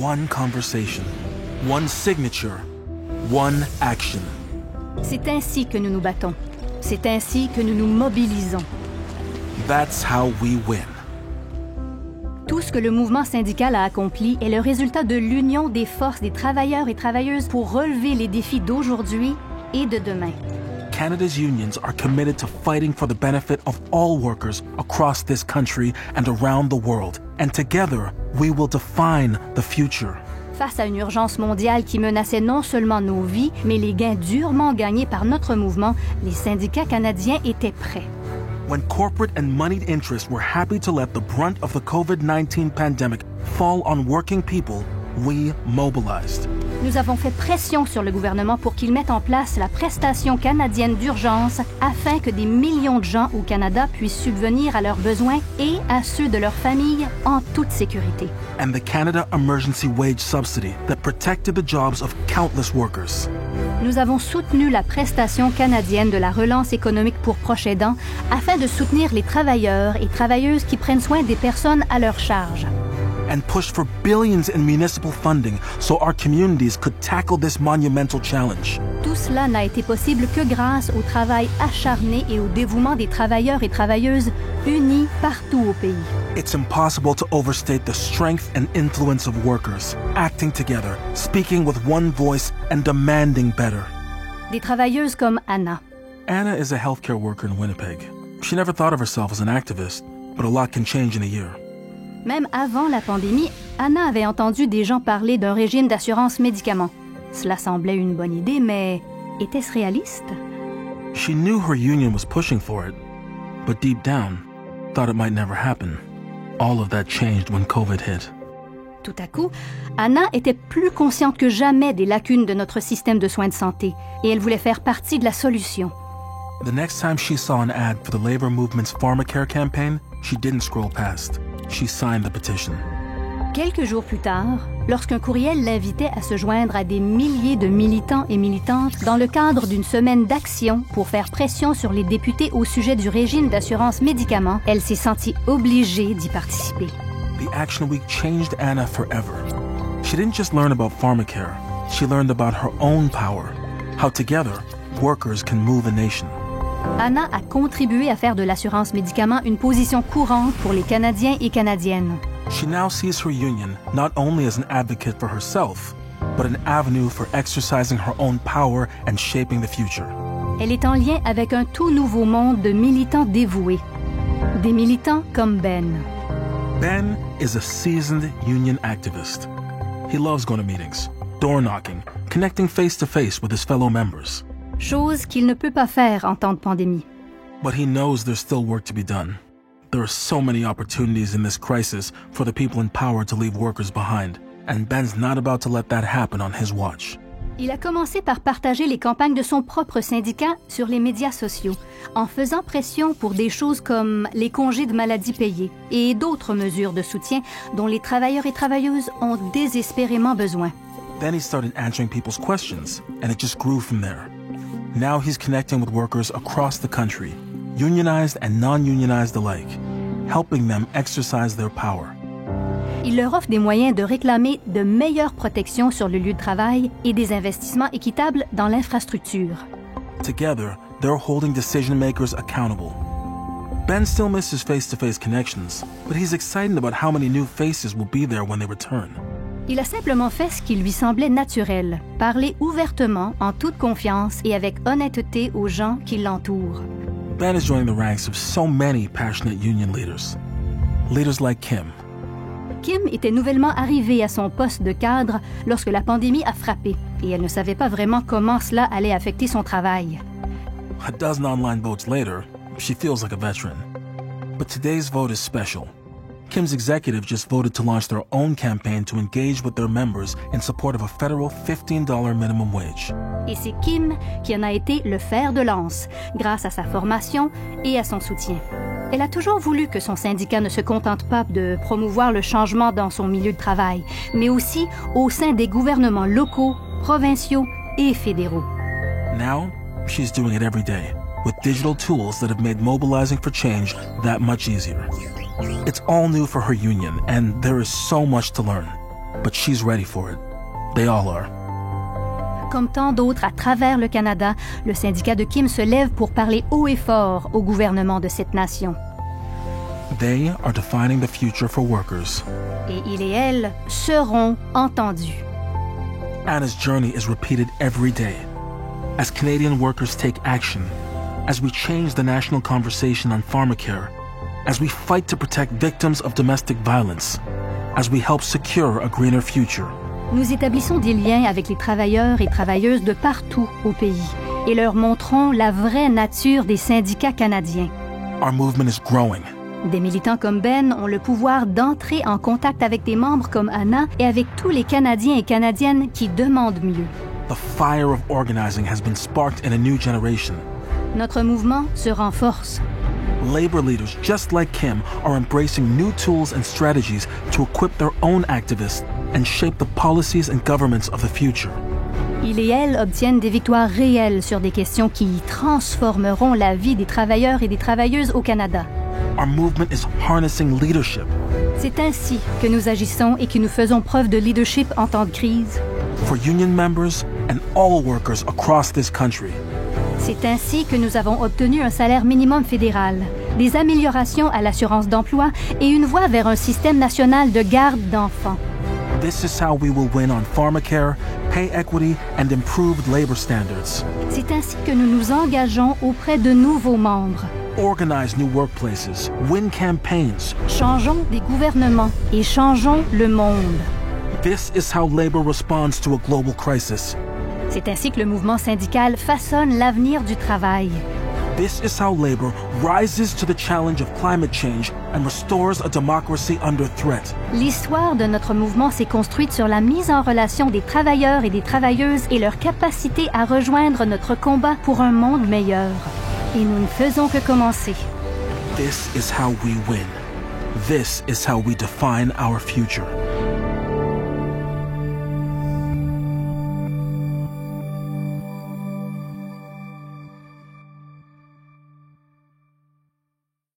One conversation, one signature, one action. C'est ainsi que nous nous battons. C'est ainsi que nous nous mobilisons. That's how we win. Tout ce que le mouvement syndical a accompli est le résultat de l'union des forces des travailleurs et travailleuses pour relever les défis d'aujourd'hui et de demain. Canada's unions are committed to fighting for the benefit of all workers across this country and around the world. And together, we will define the future. Face à une urgence mondiale qui menaçait non seulement nos vies, mais les gains durement gagnés par notre mouvement, les syndicats canadiens étaient prêts. When corporate and moneyed interests were happy to let the brunt of the COVID-19 pandemic fall on working people, we mobilized. Nous avons fait pression sur le gouvernement pour qu'il mette en place la prestation canadienne d'urgence afin que des millions de gens au Canada puissent subvenir à leurs besoins et à ceux de leurs familles en toute sécurité. And the Canada Emergency Wage Subsidy that protected the jobs of countless workers. Nous avons soutenu la prestation canadienne de la relance économique pour proches aidants afin de soutenir les travailleurs et travailleuses qui prennent soin des personnes à leur charge. And pushed for billions in municipal funding so our communities could tackle this monumental challenge. Tout cela n'a été possible que grâce au travail acharné et au dévouement des travailleurs et travailleuses unis partout au pays. It's impossible to overstate the strength and influence of workers, acting together, speaking with one voice, and demanding better. Des travailleuses comme Anna. Anna is a healthcare worker in Winnipeg. She never thought of herself as an activist, but a lot can change in a year. Même avant la pandémie, Anna avait entendu des gens parler d'un régime d'assurance médicaments. Cela semblait une bonne idée, mais était-ce réaliste? She knew her union was pushing for it, but deep down, thought it might never happen. All of that changed when COVID hit. Tout à coup, Anna était plus consciente que jamais des lacunes de notre système de soins de santé, et elle voulait faire partie de la solution. The next time she saw an ad for the labor movement's PharmaCare campaign, she didn't scroll past. She signed the petition. Quelques jours plus tard, lorsqu'un courriel l'invitait à se joindre à des milliers de militants et militantes dans le cadre d'une semaine d'action pour faire pression sur les députés au sujet du régime d'assurance médicaments, elle s'est sentie obligée d'y participer. The Action Week changed Anna forever. She didn't just learn about PharmaCare, she learned about her own power, how together, workers can move a nation. Anna a contribué à faire de l'assurance médicaments une position courante pour les Canadiens et Canadiennes. She now sees her union not only as an advocate for herself, but an avenue for exercising her own power and shaping the future. Elle est en lien avec un tout nouveau monde de militants dévoués. Des militants comme Ben. Ben is a seasoned union activist. He loves going to meetings, door knocking, connecting face-to-face with his fellow members. Chose qu'il ne peut pas faire en temps de pandémie. But he knows there's still work to be done. There are so many opportunities in this crisis for the people in power to leave workers behind, and Ben's not about to let that happen on his watch. Il a commencé par partager les campagnes de son propre syndicat sur les médias sociaux, en faisant pression pour des choses comme les congés de maladie payés et d'autres mesures de soutien dont les travailleurs et travailleuses ont désespérément besoin. Then he started answering people's questions, and it just grew from there. Now he's connecting with workers across the country, unionized and non-unionized alike, helping them exercise their power. Il leur offre des moyens de réclamer de meilleures protections sur le lieu de travail et des investissements équitables dans l'infrastructure. Together, they're holding decision makers accountable. Ben still misses face-to-face connections, but he's excited about how many new faces will be there when they return. Il a simplement fait ce qui lui semblait naturel, parler ouvertement, en toute confiance et avec honnêteté aux gens qui l'entourent. Ben is joining the ranks of so many passionate union leaders. Leaders like Kim. Kim était nouvellement arrivée à son poste de cadre lorsque la pandémie a frappé et elle ne savait pas vraiment comment cela allait affecter son travail. A dozen online votes later, she feels like a veteran. But today's vote is special. Kim's executive just voted to launch their own campaign to engage with their members in support of a federal $15 minimum wage. Et c'est Kim qui en a été le fer de lance, grâce à sa formation et à son soutien. Elle a toujours voulu que son syndicat ne se contente pas de promouvoir le changement dans son milieu de travail, mais aussi au sein des gouvernements locaux, provinciaux et fédéraux. Now, she's doing it every day, with digital tools that have made mobilizing for change that much easier. It's all new for her union, and there is so much to learn. but she's ready for it. They all are. Comme tant d'autres à travers le Canada, le syndicat de Kim se lève pour parler haut et fort au gouvernement de cette nation. They are defining the future for workers. Et il et elle seront entendus. Anna's journey is repeated every day. As Canadian workers take action, as we change the national conversation on pharmacare, as we fight to protect victims of domestic violence, as we help secure a greener future. Nous établissons des liens avec les travailleurs et travailleuses de partout au pays et leur montrons la vraie nature des syndicats canadiens. Our movement is growing. Des militants comme Ben ont le pouvoir d'entrer en contact avec des membres comme Anna et avec tous les Canadiens et Canadiennes qui demandent mieux. The fire of organizing has been sparked in a new generation. Notre mouvement se renforce. Labor leaders just like Kim are embracing new tools and strategies to equip their own activists and shape the policies and governments of the future. Il et elle obtiennent des victoires réelles sur des questions qui transformeront la vie des travailleurs et des travailleuses au Canada. Our movement is harnessing leadership. C'est ainsi que nous agissons et que nous faisons preuve de leadership en temps de crise. For union members and all workers across this country. C'est ainsi que nous avons obtenu un salaire minimum fédéral, des améliorations à l'assurance d'emploi et une voie vers un système national de garde d'enfants. This is how we will win on pharmacare, pay equity, and improved labor standards. C'est ainsi que nous nous engageons auprès de nouveaux membres. Organize new workplaces, win campaigns. Changeons des gouvernements et changeons le monde. This is how labor responds to a global crisis. C'est ainsi que le mouvement syndical façonne l'avenir du travail. This is how labor rises to the challenge of climate change and restores a democracy under threat. L'histoire de notre mouvement s'est construite sur la mise en relation des travailleurs et des travailleuses et leur capacité à rejoindre notre combat pour un monde meilleur. Et nous ne faisons que commencer. This is how we win. This is how we define our future.